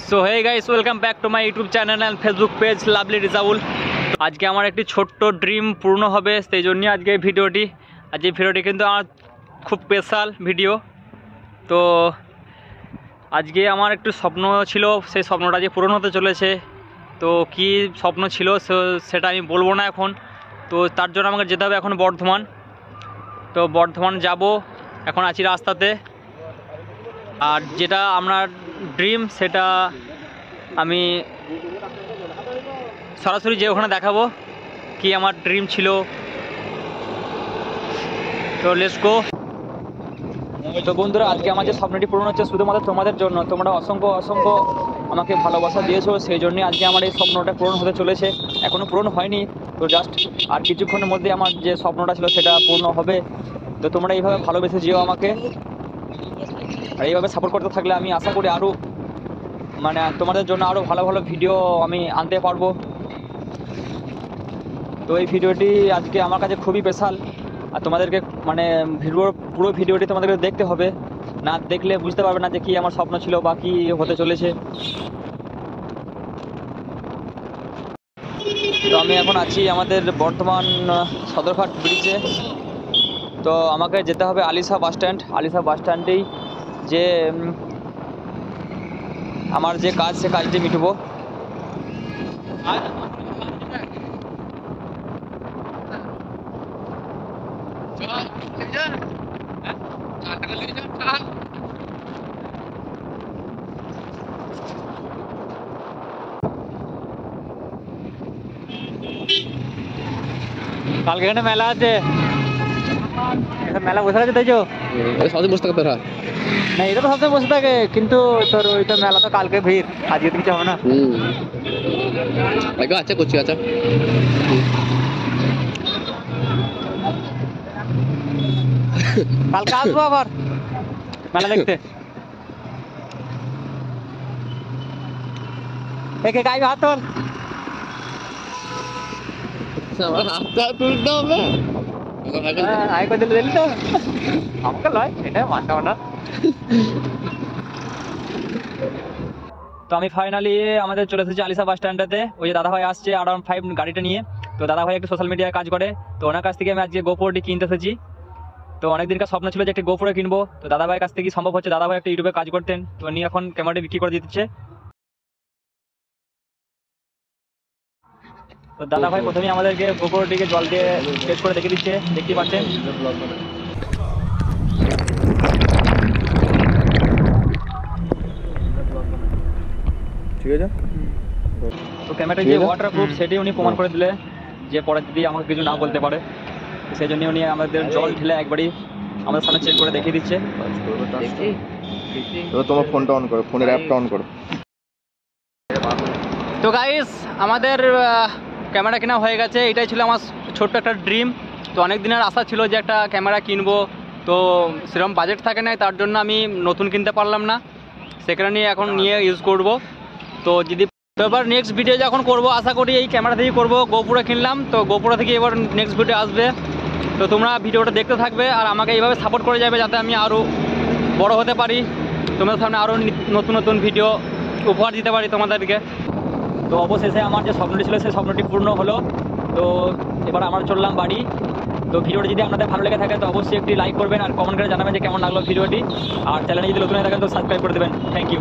So hey guys, welcome back to my YouTube channel and Facebook page lovely Rezaul. আজকে আমার একটি ছোট্ট dream পূর্ণ হবে, সেই জন্যই আজকে এই ভিডিওটি। আজ এই ভিডিওটি কিন্তু আমার খুব স্পেশাল ভিডিও। তো আজকে আমার একটু স্বপ্ন ছিল, সেই স্বপ্নটা যে পূরণ হতে চলেছে। তো কি স্বপ্ন ছিল সেটা আমি বলবো না এখন। তো তার জন্য আমাকে যেতে হবে এখন বর্ধমান। তো বর্ধমান যাব, এখন আছি রাস্তাতে। আর যেটা আমার ড্রিম সেটা আমি সরাসরি যে ওখানে দেখাবো কি আমার ড্রিম ছিল। তো লেটস গো। তো বন্ধুরা, আজকে আমার যে স্বপ্নটি পূরণ হচ্ছে শুধুমাত্র তোমাদের জন্য। তোমরা অসংখ্য অসংখ্য আমাকে ভালোবাসা দিয়েছো, সেই জন্যই আজকে আমার এই স্বপ্নটা পূরণ হতে চলেছে। এখনও পূরণ হয়নি, তো জাস্ট আর কিছুক্ষণের মধ্যে আমার যে স্বপ্নটা ছিল সেটা পূর্ণ হবে। তো তোমরা এইভাবে ভালোবেসে যেও আমাকে, আর এইভাবে সাপোর্ট করতে থাকলে আমি আশা করি আরও তোমাদের জন্য আরও ভালো ভালো ভিডিও আমি আনতে পারবো। তো এই ভিডিওটি আজকে আমার কাছে খুবই স্পেশাল, আর তোমাদেরকে পুরো ভিডিওটি তোমাদেরকে দেখতে হবে, না দেখলে বুঝতে পারবে না যে কী আমার স্বপ্ন ছিল বা কী হতে চলেছে। তো আমি এখন আছি আমাদের বর্ধমান সদরঘাট ব্রিজে। তো আমাকে যেতে হবে আলিশা বাস স্ট্যান্ডেই যে আমার যে কাজ সে কাজটি মিটবো। কালকে এখানে মেলা আছে, মেলা বসে আছে তাই সবসময় বসে থাকে। না, এটা তো সবসময় বসে থাকে, কিন্তু তোর ওইটা মেলা তো কালকে ভিড়, আজকে তো কিছু হবে না। আচ্ছা করছি, আচ্ছা কালকে আসবো আবার মেলা দেখতে। একে গাইবে হাত তোল, হাতটা তুলতে হবে। আয় করে দিলে দিলি তো আমাকে লয়, এটা মানতে হবে না। তো আমি ফাইনালি আমাদের চলে এসেছি আলিশা বাস স্ট্যান্ডেতে। ওই যে দাদাভাই আসছে R15 গাড়িটা নিয়ে। তো দাদাভাই একটু সোশ্যাল মিডিয়ায় কাজ করে, তো ওনার কাছ থেকে আমি আজকে গোপ্রোটি কিনতে এসেছি। তো অনেকদিনকার স্বপ্ন ছিল যে একটি গোপ্রো কিনবো। তো দাদাভাইয়ের কাছ থেকে সম্ভব হচ্ছে, দাদাভাই একটা ইউটিউবে কাজ করতেন, তো উনি এখন ক্যামেরাটি বিক্রি করে দিচ্ছে। তো দাদাভাই প্রথমেই আমাদেরকে গোপ্রোটিকে জল দিয়ে টেস্ট করে দেখে দিচ্ছে, দেখতে পাচ্ছেন। ঠিক আছে, তো ক্যামেরাটা যে ওয়াটার প্রুফ সেটি উনি প্রমাণ করে দিলে, যে পরে যদি আমাকে কিছু না বলতে পারে। সেই জন্য উনি আমাদের জল ঢেলে একবারই আমাদের সামনে চেক করে দেখিয়ে দিচ্ছে। তো তোমার ফোনটা অন করো, ফোনের অ্যাপটা অন করো। তো গাইস, আমাদের ক্যামেরা কেনা হয়ে গেছে। এটাই ছিল আমার ছোট্ট একটা ড্রিম। তো অনেক দিনের আশা ছিল যে একটা ক্যামেরা কিনবো, তো সেরকম বাজেট থাকে নাই, তার জন্য আমি নতুন কিনতে পারলাম না, সেখানে নিয়ে এখন নিয়ে ইউজ করব। তো যদি এবার নেক্সট ভিডিও যখন করব, আশা করি এই ক্যামেরা থেকেই করবো। গোপ্রো কিনলাম, তো গোপ্রো থেকে এবার নেক্সট ভিডিও আসবে। তো তোমরা ভিডিওটা দেখতে থাকবে আর আমাকে এইভাবে সাপোর্ট করে যাবে, যাতে আমি আরও বড় হতে পারি, তোমাদের সামনে আরও নতুন নতুন ভিডিও উপহার দিতে পারি তোমাদেরকে। তো অবশেষে আমার যে স্বপ্নটি ছিল সেই স্বপ্নটি পূর্ণ হলো। তো এবার আমরা চললাম বাড়ি। তো ভিডিওটি যদি আপনাদের ভালো লেগে থাকে তো অবশ্যই একটি লাইক করবেন আর কমেন্ট করে জানাবেন যে কেমন লাগলো ভিডিওটি। আর চ্যানেলে যদি নতুন হয়ে থাকেন তো সাবস্ক্রাইব করে দেবেন। Thank you.